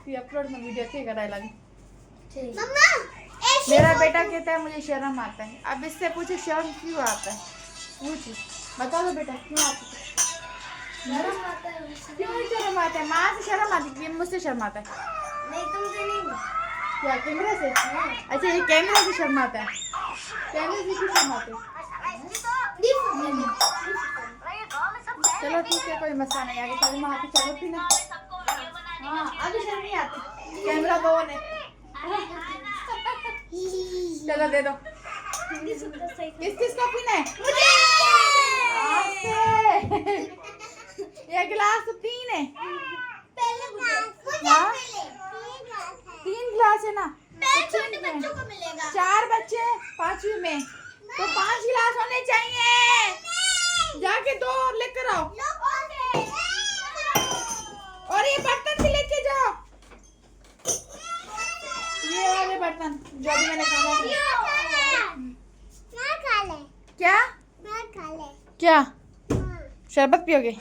Upload में video ठीक कराए लगी। मेरा बेटा कहता है मुझे शर्म आता है। अब इससे पूछो शर्म क्यों आता है, पूछो बता दो बेटा क्यों आता है? शर्म आता है। क्यों शर्म आता है? माँ से शर्म आती है, मुझसे शर्म आता है। नहीं तुमसे नहीं। क्या कैमरा से? अच्छा ये कैमरा से शर्म आता है। कैमरे से क्यों शर्म आते? चलो ठीक है कोई मसला नहीं, आगे चलो माँ की चलो फिर ना। हाँ अभी शर्म नहीं आती, कैमरा तो ऑन है। चलो दे दो। किस किस को पीना है? ये गिलास तो 3 है। हाँ? 3 गिलास है ना? छोटे बच्चों को मिलेगा। 4 बच्चे 5वीं में तो 5 गिलास होने चाहिए। जाके 2 और लेकर आओ। और ये बर्तन भी लेके जाओ, ये वाले बर्तन जो भी मैंने खाना क्या क्या शरबत पियोगे?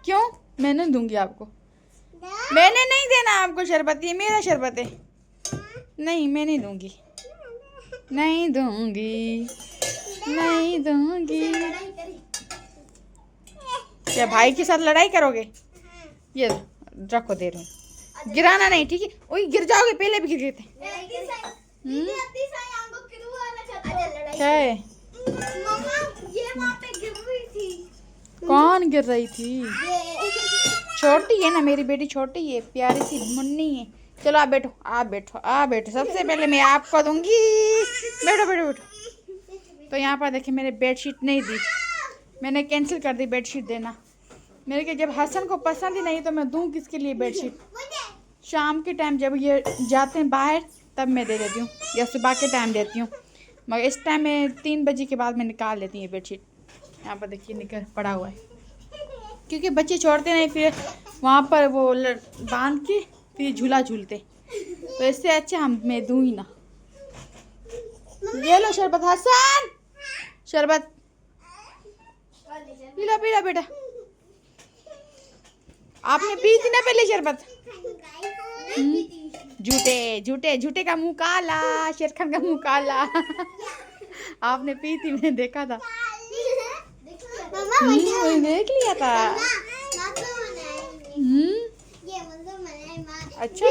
क्यों? मैंने दूंगी आपको। मैंने नहीं देना आपको शरबत, ये मेरा शरबत है। नहीं मैं नहीं दूंगी, नहीं दूंगी, नहीं दूंगी। क्या भाई के साथ लड़ाई करोगे? ये रखो दे रहा हूँ, गिराना नहीं ठीक है? ओए गिर जाओगे, पहले भी गिर गए थे। क्या है? ये वहाँ पे गिर रही थी। कौन गिर रही थी? छोटी है ना मेरी बेटी, छोटी है, प्यारी सी मुन्नी है। चलो आप बैठो, आप बैठो, आप बैठो। सबसे पहले मैं आपको दूंगी। बैठो बैठो बैठो। तो यहाँ पर देखिए मैंने बेडशीट नहीं दी, मैंने कैंसिल कर दी बेडशीट देना। मेरे के जब हसन को पसंद ही नहीं तो मैं दूँ किसके लिए बेडशीट? शाम के टाइम जब ये जाते हैं बाहर तब मैं दे देती हूँ, या सुबह के टाइम देती हूँ, मगर इस टाइम में 3 बजे के बाद मैं निकाल लेती हूँ बेडशीट। यहाँ पर देखिए निकल पड़ा हुआ है, क्योंकि बच्चे छोड़ते नहीं, फिर वहाँ पर वो बांध के फिर झूला झूलते, तो इससे अच्छा मैं दूँ ही ना। ये लो शरबत हसन, शरबत पीला पीला बेटा। आपने पी थी ना पहले शरबत? झूठे झूठे झूठे का मुंह काला, शेर खान का मुंह काला। आपने पी थी, मैंने देखा था। देख लिया था। अच्छा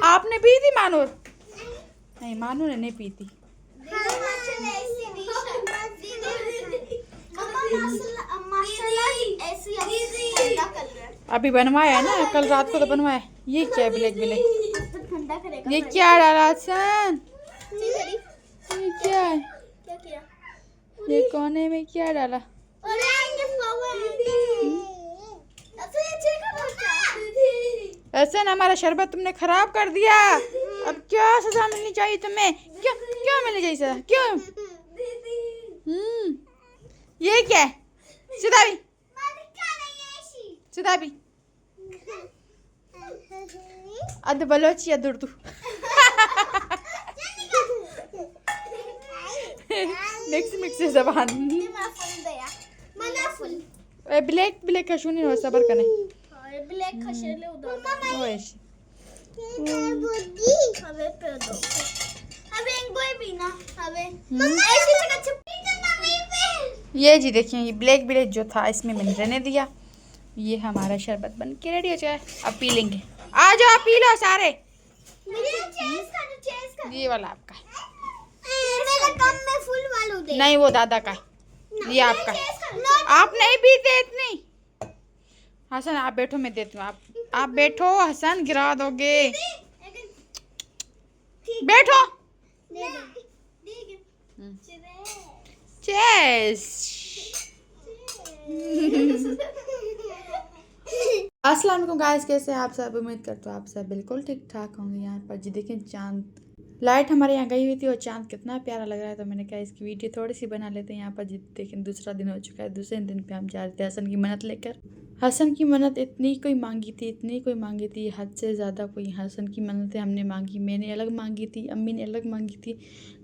आपने पी थी मानूर? नहीं मानूर ने नहीं पी थी। अभी बनवाया है ना, कल रात को तो बनवाया। ये क्या है ब्लैक ब्लैक? ये क्या डाला हसन? ये क्या है? ये कोने में क्या डाला? हसन हमारा शरबत तुमने खराब कर दिया। अब क्या सजा मिलनी चाहिए तुम्हें? क्यों क्यों मिलनी चाहिए सजा? क्यों? ये क्या है? सीधा भी, सीधा भी। अद बलोची अद उर्दू। मिक्स मिक्स जबान। ब्लैक ब्लैक का शुनी हो सबर कने। ब्लैक खशेले उधर। ओएश। हवे पे दो। हवे एक बोई भी ना हवे। ऐसे जगह छुपी ना मम्मी पे। ये जी देखिए ये ब्लैक ब्लैक जो था इसमें मैंने रहने दिया। ये हमारा शरबत बन के रेडी हो जाए, अब पी लेंगे। आ जाओ पी लो सारे। ये वाला आपका। मेरा कम में फुल वालू दे। नहीं वो दादा का, ये आपका। आप नहीं पीते इतनी। हसन आप बैठो, मैं देती हूँ। आप बैठो हसन, गिरा दोगे। बैठो। चेस। अस्सलाम वालेकुम गाइस, कैसे हैं आप सब? उम्मीद करते हो आप सब बिल्कुल ठीक ठाक होंगे। यहाँ पर जी देखें चांद, लाइट हमारे यहाँ गई हुई थी और चांद कितना प्यारा लग रहा है, तो मैंने कहा इसकी वीडियो थोड़ी सी बना लेते हैं। यहाँ पर जी देखें दूसरा दिन हो चुका है, दूसरे दिन पे हम जा रहे थे हसन की मन्नत लेकर। हसन की मन्नत इतनी कोई मांगी थी, इतनी कोई मांगी थी, हद से ज़्यादा कोई हसन की मन्नतें हमने मांगी। मैंने अलग मांगी थी, अम्मी ने अलग मांगी थी,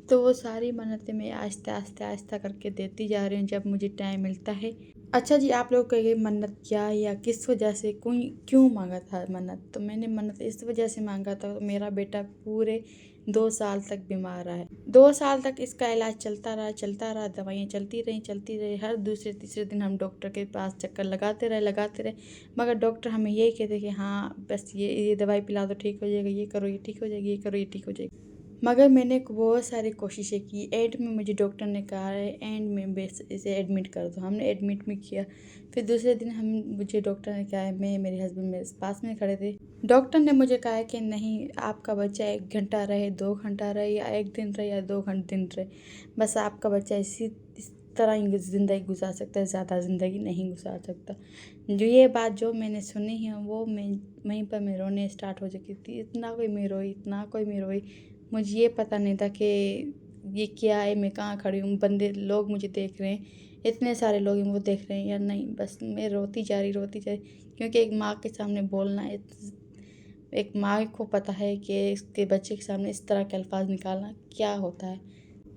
तो वो सारी मन्नतें मैं आहिस्ता आहिस्ता आहिस्ता करके देती जा रही हूँ जब मुझे टाइम मिलता है। अच्छा जी, आप लोग कहिए मन्नत क्या है या किस वजह से कोई क्यों मांगा था मन्नत? तो मैंने मन्नत इस वजह से मांगा था, मेरा बेटा पूरे 2 साल तक बीमार रहा है। 2 साल तक इसका इलाज चलता रहा, दवाइयाँ चलती रही। हर दूसरे तीसरे दिन हम डॉक्टर के पास चक्कर लगाते रहे, मगर डॉक्टर हमें यही कहते कि हाँ बस ये दवाई पिला दो, ठीक हो जाएगा, ये करो ये ठीक हो जाएगी, ये करो ये ठीक हो जाएगी। मगर मैंने बहुत सारी कोशिशें की। एंड में मुझे डॉक्टर ने कहा है एंड में बेस इसे एडमिट कर दो। हमने एडमिट भी किया। फिर दूसरे दिन मुझे डॉक्टर ने कहा है, मैं मेरे हस्बैंड मेरे पास में खड़े थे। डॉक्टर ने मुझे कहा है कि नहीं, आपका बच्चा 1 घंटा रहे, 2 घंटा रहे, या 1 दिन रहे, या 2 दिन रहे, बस आपका बच्चा इस तरह ही ज़िंदगी गुजार सकता है, ज़्यादा ज़िंदगी नहीं गुजार सकता। जो ये बात जो मैंने सुनी है वो मैं वहीं पर मैं रोने स्टार्ट हो चुकी थी। इतना कोई मैं रोई। मुझे ये पता नहीं था कि ये क्या है, मैं कहाँ खड़ी हूँ, बंदे लोग मुझे देख रहे हैं, इतने सारे लोग हैं वो देख रहे हैं या नहीं। बस मैं रोती जा रही क्योंकि एक माँ के सामने बोलना, एक माँ को पता है कि इसके बच्चे के सामने इस तरह के अल्फाज निकालना क्या होता है।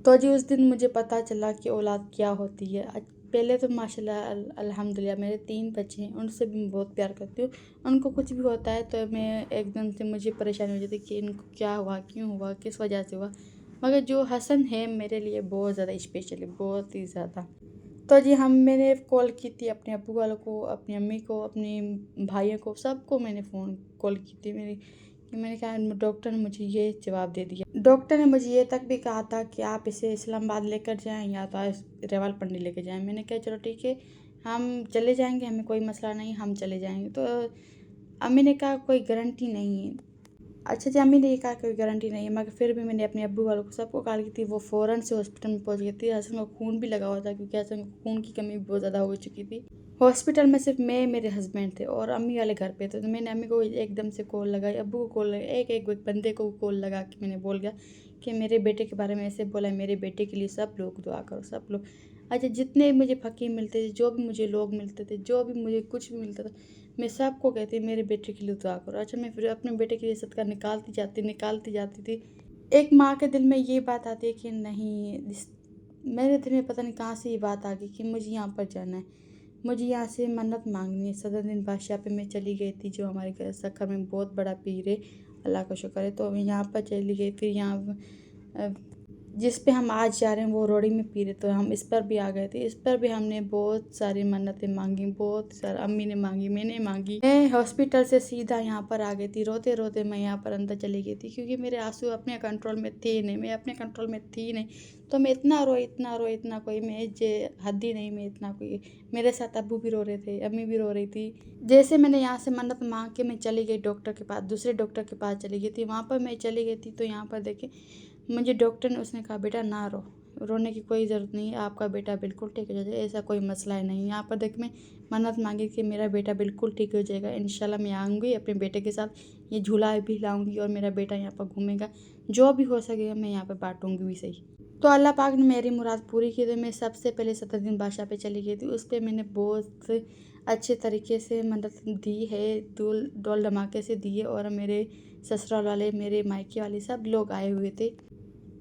तो जी उस दिन मुझे पता चला कि औलाद क्या होती है। पहले तो माशाल्लाह अल्हम्दुलिल्लाह मेरे 3 बच्चे हैं, उनसे भी मैं बहुत प्यार करती हूँ। उनको कुछ भी होता है तो मैं एकदम से मुझे परेशानी हो जाती है कि इनको क्या हुआ, क्यों हुआ, किस वजह से हुआ। मगर जो हसन है मेरे लिए बहुत ज़्यादा स्पेशल है, बहुत ही ज़्यादा। तो जी मैंने कॉल की थी अपने अब्बू वालों को, अपनी अम्मी को, अपने भाइयों को, सबको मैंने फ़ोन कॉल की थी। मैंने कहा डॉक्टर ने मुझे ये जवाब दे दिया। डॉक्टर ने मुझे ये तक भी कहा था कि आप इसे इस्लामाबाद लेकर जाएं या तो रावलपिंडी लेकर जाएं। मैंने कहा चलो ठीक है, हम चले जाएंगे, हमें कोई मसला नहीं, हम चले जाएंगे। तो अम्मी ने कहा कोई गारंटी नहीं है। अच्छा जी, अम्मी ने ये कहा कोई गारंटी नहीं है, मगर फिर भी मैंने अपने अब्बू वालों को सबको कॉल की थी। वो फ़ौरन से हॉस्पिटल में पहुंच गई थी। हसन को खून भी लगा हुआ था क्योंकि हसन को खून की कमी बहुत ज़्यादा हो चुकी थी। हॉस्पिटल में सिर्फ मैं, मेरे हस्बैंड थे और अम्मी वाले घर पे थे। तो मैंने अम्मी को एकदम से कॉल लगाई, अब्बू को कॉल लगाई, एक बंदे को कॉल लगा के मैंने बोल गया कि मेरे बेटे के बारे में ऐसे बोला है, मेरे बेटे के लिए सब लोग दुआ करो, सब लोग। अच्छा, जितने मुझे फ़कीर मिलते थे, जो भी मुझे लोग मिलते थे, जो भी मुझे कुछ भी मिलता था, मैं सबको कहती मेरे बेटे के लिए दुआ करो। अच्छा, मैं फिर अपने बेटे के लिए सदका निकालती जाती थी। एक माँ के दिल में ये बात आती है कि नहीं, मेरे दिल में पता नहीं कहाँ से ये बात आ गई कि मुझे यहाँ पर जाना है, मुझे यहाँ से मन्नत मांगनी है। सदरुद्दीन बादशाह पे मैं चली गई थी, जो हमारे घर सखर में बहुत बड़ा पीर है, अल्लाह का शुक्र है। तो मैं यहाँ पर चली गई। फिर यहाँ जिस पे हम आज जा रहे हैं वो रोड़ी में पी रहे, तो हम इस पर भी आ गए थे। इस पर भी हमने बहुत सारी मन्नतें मांगी, बहुत सारा अम्मी ने मांगी, मैंने मांगी। मैं हॉस्पिटल से सीधा यहाँ पर आ गई थी। रोते रोते मैं यहाँ पर अंदर चली गई थी क्योंकि मेरे आंसू अपने कंट्रोल में थे नहीं, मैं अपने कंट्रोल में थी नहीं। तो मैं इतना रोई, इतना कोई मैं जे हद ही नहीं, मैं इतना कोई। मेरे साथ अब्बू भी रो रहे थे, अम्मी भी रो रही थी। जैसे मैंने यहाँ से मन्नत मांग के मैं चली गई डॉक्टर के पास, दूसरे डॉक्टर के पास चली गई थी। वहाँ पर मैं चली गई थी तो यहाँ पर देखे मुझे डॉक्टर ने, उसने कहा बेटा ना रोने की कोई ज़रूरत नहीं है, आपका बेटा बिल्कुल ठीक हो जाएगा, ऐसा कोई मसला ही नहीं। यहाँ पर देख मैं मन्नत मांगी कि मेरा बेटा बिल्कुल ठीक हो जाएगा, इंशाल्लाह मैं आऊँगी अपने बेटे के साथ, ये झूला भी लाऊंगी और मेरा बेटा यहाँ पर घूमेगा, जो भी हो सकेगा मैं यहाँ पर बांटूँगी भी सही। तो अल्लाह पाक ने मेरी मुराद पूरी की। तो मैं सबसे पहले सदरुद्दीन बादशाह पे चली गई थी। उस पर मैंने बहुत अच्छे तरीके से मदद दी है, डोल धमाके से दी है। और मेरे ससुराल वाले, मेरे मायके वाले सब लोग आए हुए थे।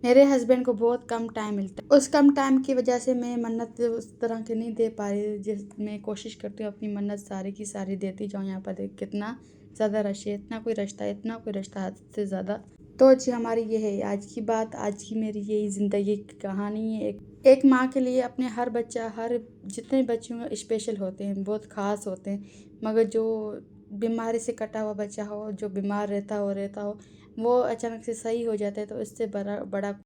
मेरे हस्बैंड को बहुत कम टाइम मिलता है, उस कम टाइम की वजह से मैं मन्नत उस तरह की नहीं दे पा रही। जिस मैं कोशिश करती हूँ अपनी मन्नत सारी की सारी देती जाऊँ। यहाँ पर देख कितना ज़्यादा रश है, इतना कोई रिश्ता हद से ज़्यादा। तो जी हमारी ये है आज की बात, आज की मेरी यही ज़िंदगी की कहानी है। एक माँ के लिए अपने हर बच्चा, हर जितने बच्चों स्पेशल होते हैं, बहुत ख़ास होते हैं। मगर जो बीमारी से कटा हुआ बच्चा हो, जो बीमार रहता हो वो अचानक से सही हो जाता है, तो इससे बड़ा